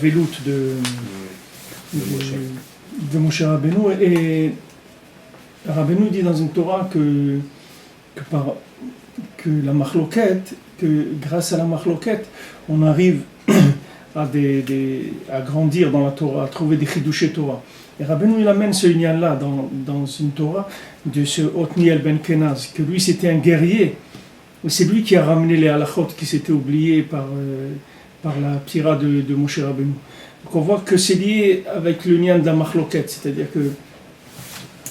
Veloute de Moshe Rabbeinu, et Rabbeinu dit dans une Torah que la machloket, que grâce à la machloket, on arrive à grandir dans la Torah, à trouver des chidushé Torah. Et Rabbeinu il amène ce lien-là dans une Torah de ce Otniel ben Kenaz, que lui c'était un guerrier, et c'est lui qui a ramené les halachot qui s'étaient oubliés par la pira de Moshe Rabbeinu. Donc on voit que c'est lié avec le lien de la machloket, c'est-à-dire que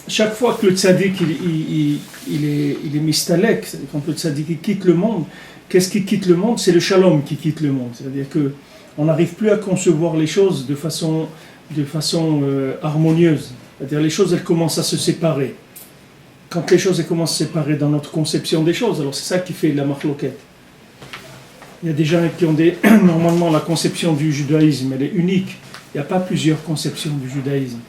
chaque fois que le tzaddik il est mistalek, c'est-à-dire quand le tzaddik il quitte le monde, qu'est-ce qui quitte le monde? C'est le shalom qui quitte le monde, c'est-à-dire que on n'arrive plus à concevoir les choses de façon harmonieuse, c'est-à-dire les choses elles commencent à se séparer. Quand les choses elles commencent à se séparer dans notre conception des choses, alors c'est ça qui fait la machloket. Il y a des gens qui ont normalement la conception du judaïsme, elle est unique. Il n'y a pas plusieurs conceptions du judaïsme.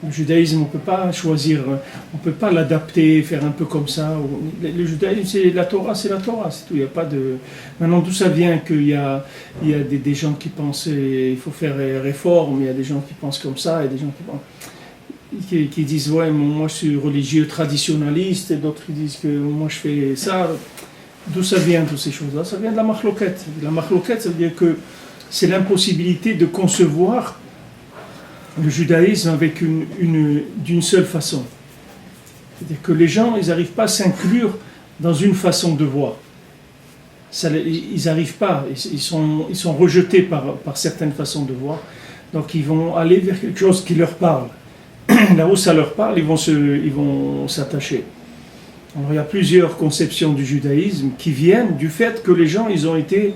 Le judaïsme, on ne peut pas choisir, on ne peut pas l'adapter, faire un peu comme ça. Le judaïsme, c'est la Torah, c'est tout. Il n'y a pas de... Maintenant, d'où ça vient qu'il y a des gens qui pensent qu'il faut faire réforme, il y a des gens qui pensent comme ça, il y a des gens qui disent ouais, moi je suis religieux traditionnaliste, et d'autres qui disent que moi je fais ça. D'où ça vient, toutes ces choses-là? Ça vient de la machloket. La machloket, ça veut dire que c'est l'impossibilité de concevoir le judaïsme avec d'une seule façon. C'est-à-dire que les gens, ils n'arrivent pas à s'inclure dans une façon de voir. Ils n'arrivent pas, ils sont rejetés par certaines façons de voir. Donc ils vont aller vers quelque chose qui leur parle. Là où ça leur parle, ils vont s'attacher. Alors, il y a plusieurs conceptions du judaïsme qui viennent du fait que les gens ils ont été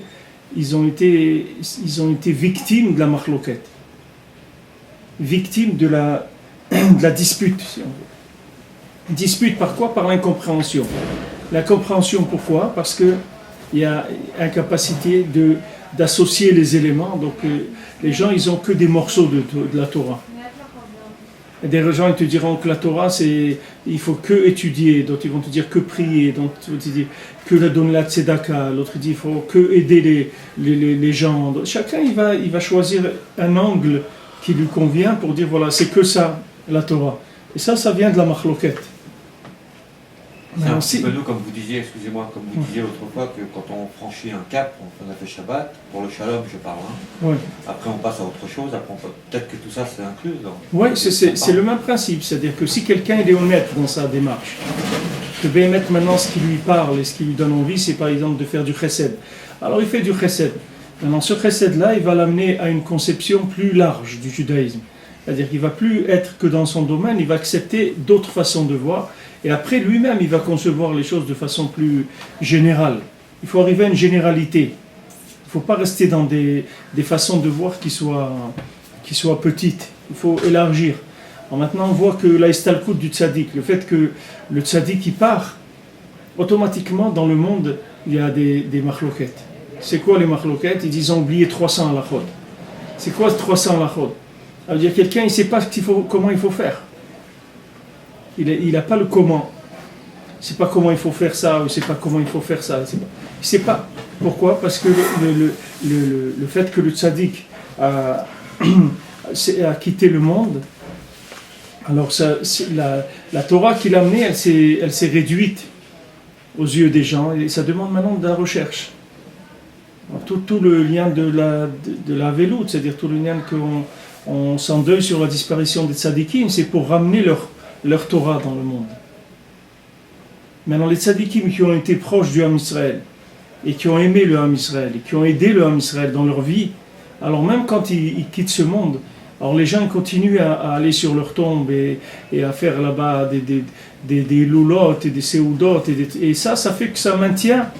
victimes de la machloket, victimes de la dispute, si on veut. Dispute par quoi? Par l'incompréhension. L'incompréhension pourquoi? Parce que il y a incapacité d'associer les éléments. Donc les gens ils ont que des morceaux de la Torah. Et des gens ils te diront que la Torah il faut que étudier, d'autres ils vont te dire que prier, d'autres ils vont te dire que donner la tzedaka, l'autre dit il faut que aider les gens. Chacun il va choisir un angle qui lui convient pour dire voilà c'est que ça la Torah. Et ça vient de la machloket. C'est un petit peu nous, comme vous disiez, excusez-moi, comme vous disiez l'autre fois, que quand on franchit un cap, on a fait Shabbat, pour le Shalom je parle, hein. Ouais. Après on passe à autre chose, après peut-être que tout ça c'est inclus. Oui, c'est le même principe, c'est-à-dire que si quelqu'un il est honnête dans sa démarche, que Béhémet maintenant ce qui lui parle et ce qui lui donne envie, c'est par exemple de faire du chesed. Alors il fait du chesed. Maintenant ce chesed-là, il va l'amener à une conception plus large du judaïsme. C'est-à-dire qu'il ne va plus être que dans son domaine, il va accepter d'autres façons de voir. Et après, lui-même, il va concevoir les choses de façon plus générale. Il faut arriver à une généralité. Il ne faut pas rester dans des façons de voir qui soient petites. Il faut élargir. Alors maintenant, on voit que la istalkout du tzaddik, le fait que le tzaddik, il part, automatiquement, dans le monde, il y a des machloket. C'est quoi les machloket? Ils ont oublié 300 halachot. C'est quoi 300 halachot? Ça veut dire quelqu'un, il ne sait pas comment il faut faire. Il n'a pas le comment. Il ne sait pas comment il faut faire ça, ou il ne sait pas comment il faut faire ça. Il ne sait pas. Pourquoi? Parce que le fait que le tzaddik a quitté le monde, alors la Torah qu'il a amenée, elle s'est réduite aux yeux des gens, et ça demande maintenant de la recherche. Alors, tout le lien de la veloute, c'est-à-dire tout le lien qu'on s'endeuille sur la disparition des tzaddikim, c'est pour ramener leur Torah dans le monde. Maintenant, les tzaddikim qui ont été proches du Ham Israël, et qui ont aimé le Ham Israël, et qui ont aidé le Ham Israël dans leur vie, alors même quand ils quittent ce monde, alors les gens continuent à aller sur leur tombe et à faire là-bas des loulotes et des séoudotes, et ça fait que ça maintient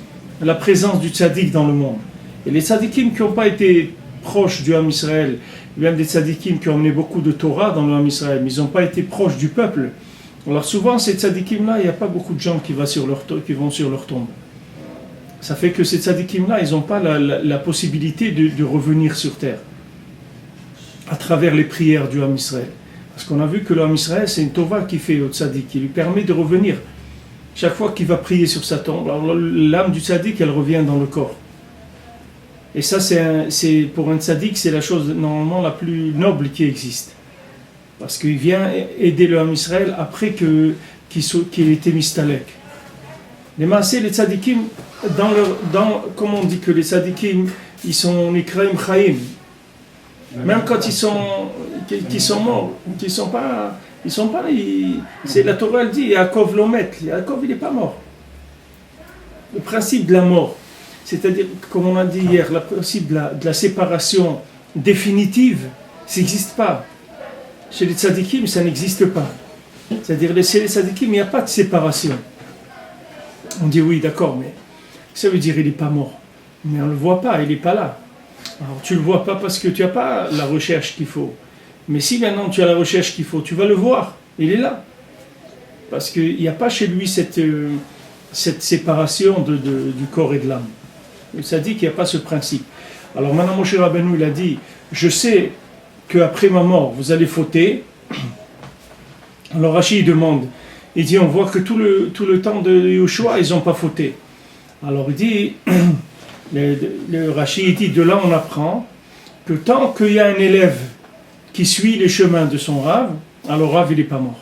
la présence du tzaddik dans le monde. Et les tzaddikim qui n'ont pas été proches du Ham Israël, même des tzaddikim qui ont amené beaucoup de Torah dans le Ham Israël, mais ils n'ont pas été proches du peuple. Alors souvent, ces tzaddikim-là, il n'y a pas beaucoup de gens qui vont sur leur tombe. Ça fait que ces tzaddikim-là, ils n'ont pas la possibilité de revenir sur terre à travers les prières du Ham Israël. Parce qu'on a vu que le Ham Israël, c'est une tova qui fait au tzaddik, qui lui permet de revenir. Chaque fois qu'il va prier sur sa tombe, alors l'âme du tzaddik, elle revient dans le corps. Et ça, pour un tzaddik, c'est la chose normalement la plus noble qui existe. Parce qu'il vient aider le Ham Israël après qu'il ait été mistalek. Les tzaddikim, comme on dit que les tzaddikim, ils sont nikraim chaim. Même quand ils sont morts, c'est la Torah elle dit Yaakov Lomet, Yaakov il n'est pas mort. Le principe de la mort, c'est-à-dire, comme on a dit hier, le principe de la séparation définitive, ça n'existe pas. Chez les tzaddikim, ça n'existe pas. C'est-à-dire, chez les tzaddikim, il n'y a pas de séparation. On dit oui, d'accord, mais ça veut dire il n'est pas mort. Mais on ne le voit pas, il n'est pas là. Alors tu ne le vois pas parce que tu n'as pas la recherche qu'il faut. Mais si maintenant tu as la recherche qu'il faut, tu vas le voir, il est là. Parce qu'il n'y a pas chez lui cette séparation du corps et de l'âme. Ça dit qu'il n'y a pas ce principe. Alors maintenant Moshe Rabbeinu il a dit, je sais qu'après ma mort vous allez fauter. Alors Rashi demande, il dit on voit que tout le temps de Yoshua ils n'ont pas fauté. Alors il dit... Le Rashi dit, de là on apprend que tant qu'il y a un élève qui suit les chemins de son Rav, alors Rav il n'est pas mort.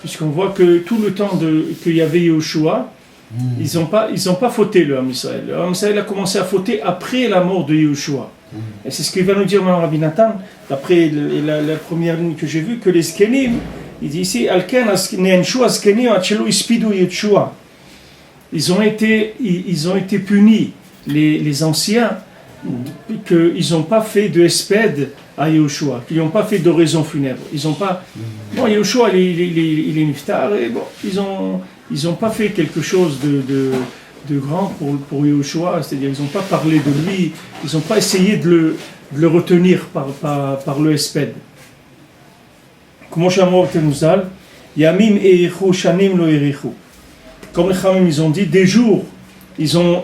Puisqu'on voit que tout le temps qu'il y avait Yehoshua, ils n'ont pas fauté le Ham Israël. Le Ham Israël a commencé à fauter après la mort de Yehoshua. Et c'est ce qu'il va nous dire maintenant Rabbi Nathan, d'après la première ligne que j'ai vue, que les Zkenim, il dit ici, Alken ne'enshu azkenim achelu ispidu Yehoshua. Ils ont été punis, les anciens, qu'ils n'ont pas fait de espède à Yehoshua, qu'ils n'ont pas fait d'oraison funèbre. Ils n'ont pas... Bon, Yehoshua, il est niftar, et bon, ils n'ont pas fait quelque chose de grand pour Yehoshua, c'est-à-dire ils n'ont pas parlé de lui, ils n'ont pas essayé de le retenir par le espède. Comme Shamor Tenuzal, Yamim eichu shanim lo erichu. Comme les Khamim, ils ont dit, des jours, ils ont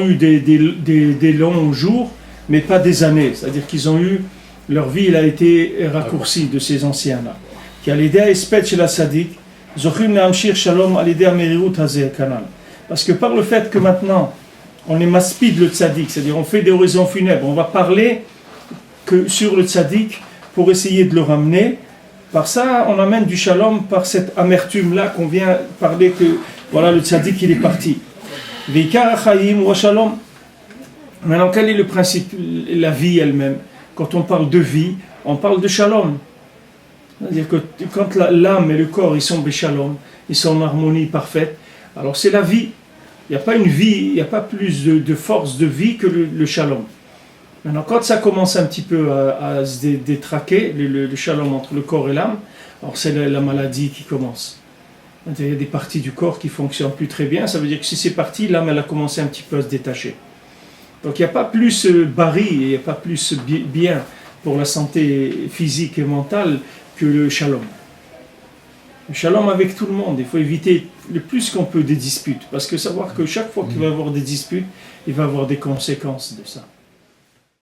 eu des longs jours, mais pas des années. C'est-à-dire qu'ils ont eu, leur vie elle a été raccourcie de ces anciens-là. Qui a l'idée à espèce chez la Sadik, Zochim Nehamshir Shalom à l'idée à Merirut Hazeh Kanal. Parce que par le fait que maintenant, on est maspide le tzaddik, c'est-à-dire on fait des oraisons funèbres, on va parler que sur le tzaddik pour essayer de le ramener. Par ça, on amène du shalom par cette amertume-là qu'on vient parler que voilà, le tzaddik il est parti. Maintenant, quel est le principe, la vie elle-même? Quand on parle de vie, on parle de shalom. C'est-à-dire que quand l'âme et le corps ils sont béchalom, ils sont en harmonie parfaite, alors c'est la vie. Il n'y a pas une vie, il n'y a pas plus de force de vie que le shalom. Maintenant, quand ça commence un petit peu à se détraquer, le shalom entre le corps et l'âme, alors c'est la maladie qui commence. Il y a des parties du corps qui ne fonctionnent plus très bien, ça veut dire que si c'est parti, l'âme elle a commencé un petit peu à se détacher. Donc il n'y a pas plus bari, il n'y a pas plus bien pour la santé physique et mentale que le shalom. Le shalom avec tout le monde, il faut éviter le plus qu'on peut des disputes, parce que savoir que chaque fois qu'il va y avoir des disputes, il va y avoir des conséquences de ça.